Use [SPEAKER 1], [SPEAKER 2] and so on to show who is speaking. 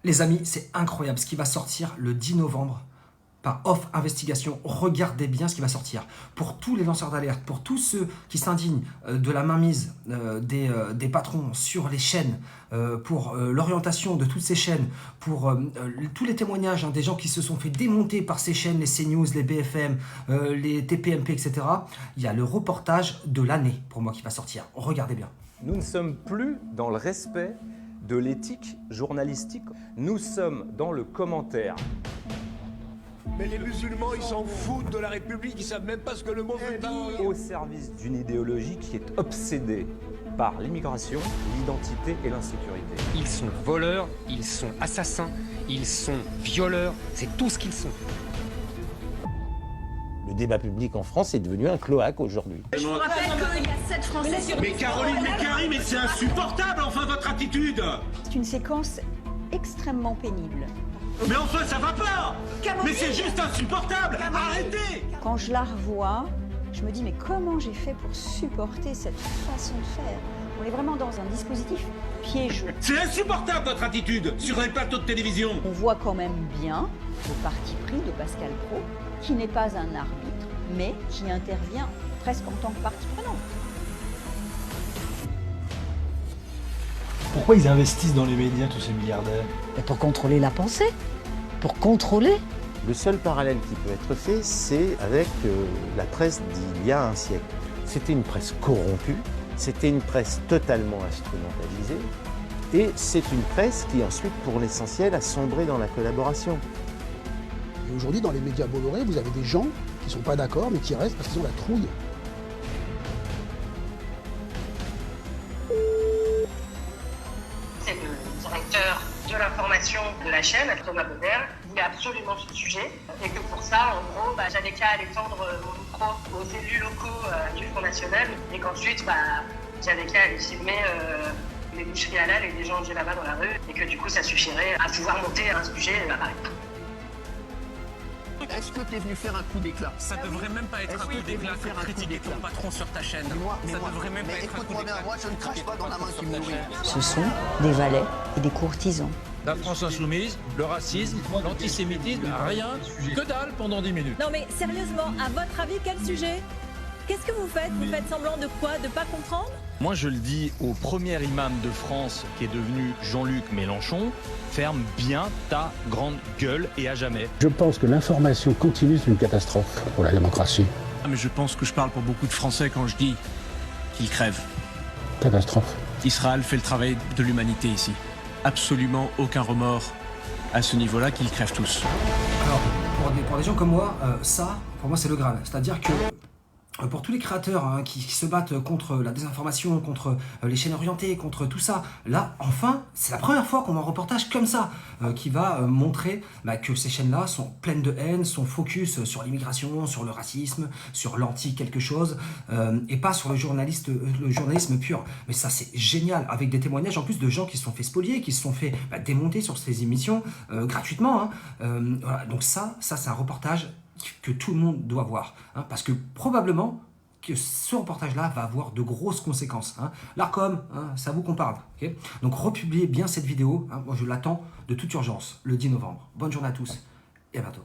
[SPEAKER 1] Les amis, c'est incroyable ce qui va sortir le 10 novembre par Off Investigation. Regardez bien ce qui va sortir. Pour tous les lanceurs d'alerte, pour tous ceux qui s'indignent de la mainmise des patrons sur les chaînes, pour l'orientation de toutes ces chaînes, pour tous les témoignages des gens qui se sont fait démonter par ces chaînes, les CNews, les BFM, les TPMP, etc. Il y a le reportage de l'année pour moi qui va sortir. Regardez bien.
[SPEAKER 2] Nous ne sommes plus dans le respect de l'éthique journalistique. Nous sommes dans le commentaire.
[SPEAKER 3] Mais les musulmans, ils s'en foutent de la République, ils savent même pas ce que le mot veut dire.
[SPEAKER 2] Au service d'une idéologie qui est obsédée par l'immigration, l'identité et l'insécurité.
[SPEAKER 4] Ils sont voleurs, ils sont assassins, ils sont violeurs, c'est tout ce qu'ils sont.
[SPEAKER 5] Le débat public en France est devenu un cloaque aujourd'hui.
[SPEAKER 6] Je vous rappelle qu'il y a 7 Français sur...
[SPEAKER 3] Mais Caroline Mécari, mais c'est insupportable, enfin, votre attitude.
[SPEAKER 7] C'est une séquence extrêmement pénible.
[SPEAKER 3] Mais enfin, ça va pas. Mais c'est juste insupportable. Arrêtez.
[SPEAKER 7] Quand je la revois, je me dis mais comment j'ai fait pour supporter cette façon de faire? On est vraiment dans un dispositif piégeux.
[SPEAKER 3] C'est insupportable, votre attitude, sur les plateaux de télévision.
[SPEAKER 7] On voit quand même bien le parti pris de Pascal Praud, qui n'est pas un arbitre, mais qui intervient presque en tant que partie prenante.
[SPEAKER 8] Pourquoi ils investissent dans les médias, tous ces milliardaires?
[SPEAKER 9] Pour contrôler la pensée, pour contrôler.
[SPEAKER 5] Le seul parallèle qui peut être fait, c'est avec la presse d'il y a un siècle. C'était une presse corrompue, c'était une presse totalement instrumentalisée, et c'est une presse qui ensuite, pour l'essentiel, a sombré dans la collaboration.
[SPEAKER 10] Et aujourd'hui, dans les médias Bolloré, vous avez des gens qui ne sont pas d'accord, mais qui restent parce qu'ils ont la trouille.
[SPEAKER 11] C'est le directeur de l'information de la chaîne, Thomas Bauder, voulait absolument ce sujet, et que pour ça, en gros, j'avais qu'à aller tendre mon micro aux élus locaux du Front National, et qu'ensuite, j'avais qu'à aller filmer les boucheries halal et les gens du là-bas dans la rue, et que du coup, ça suffirait à pouvoir monter un sujet à Paris.
[SPEAKER 12] Est-ce que tu es venu faire un coup d'éclat?
[SPEAKER 4] Ça devrait même pas être un coup d'éclat que critiquer ton patron sur ta chaîne. Ça devrait même pas être un coup d'éclat.
[SPEAKER 12] Moi, je ne crache pas dans la main qui me nourrit.
[SPEAKER 7] Ce sont des valets et des courtisans.
[SPEAKER 13] La France insoumise, le racisme, l'antisémitisme, rien, que dalle pendant 10 minutes.
[SPEAKER 14] Non mais sérieusement, à votre avis, quel sujet? Qu'est-ce que vous faites? Vous faites semblant de quoi? De pas comprendre?
[SPEAKER 13] Moi je le dis au premier imam de France qui est devenu Jean-Luc Mélenchon, ferme bien ta grande gueule et à jamais.
[SPEAKER 10] Je pense que l'information continue, c'est une catastrophe pour la démocratie.
[SPEAKER 15] Mais je pense que je parle pour beaucoup de Français quand je dis qu'ils crèvent.
[SPEAKER 10] Catastrophe.
[SPEAKER 15] Israël fait le travail de l'humanité ici. Absolument aucun remords à ce niveau-là, qu'ils crèvent tous.
[SPEAKER 1] Alors, pour des gens comme moi, ça, pour moi, c'est le Graal. C'est-à-dire que pour tous les créateurs qui se battent contre la désinformation, contre les chaînes orientées, contre tout ça, là, enfin, c'est la première fois qu'on voit un reportage comme ça, qui va montrer que ces chaînes-là sont pleines de haine, sont focus sur l'immigration, sur le racisme, sur l'anti-quelque chose, et pas sur le journalisme pur. Mais ça, c'est génial, avec des témoignages en plus de gens qui se sont fait spolier, qui se sont fait démonter sur ces émissions gratuitement. Voilà. Donc ça c'est un reportage que tout le monde doit voir, parce que probablement que ce reportage-là va avoir de grosses conséquences. L'Arcom, ça vous qu'on parle. Okay, donc republiez bien cette vidéo, moi je l'attends de toute urgence, le 10 novembre. Bonne journée à tous et à bientôt.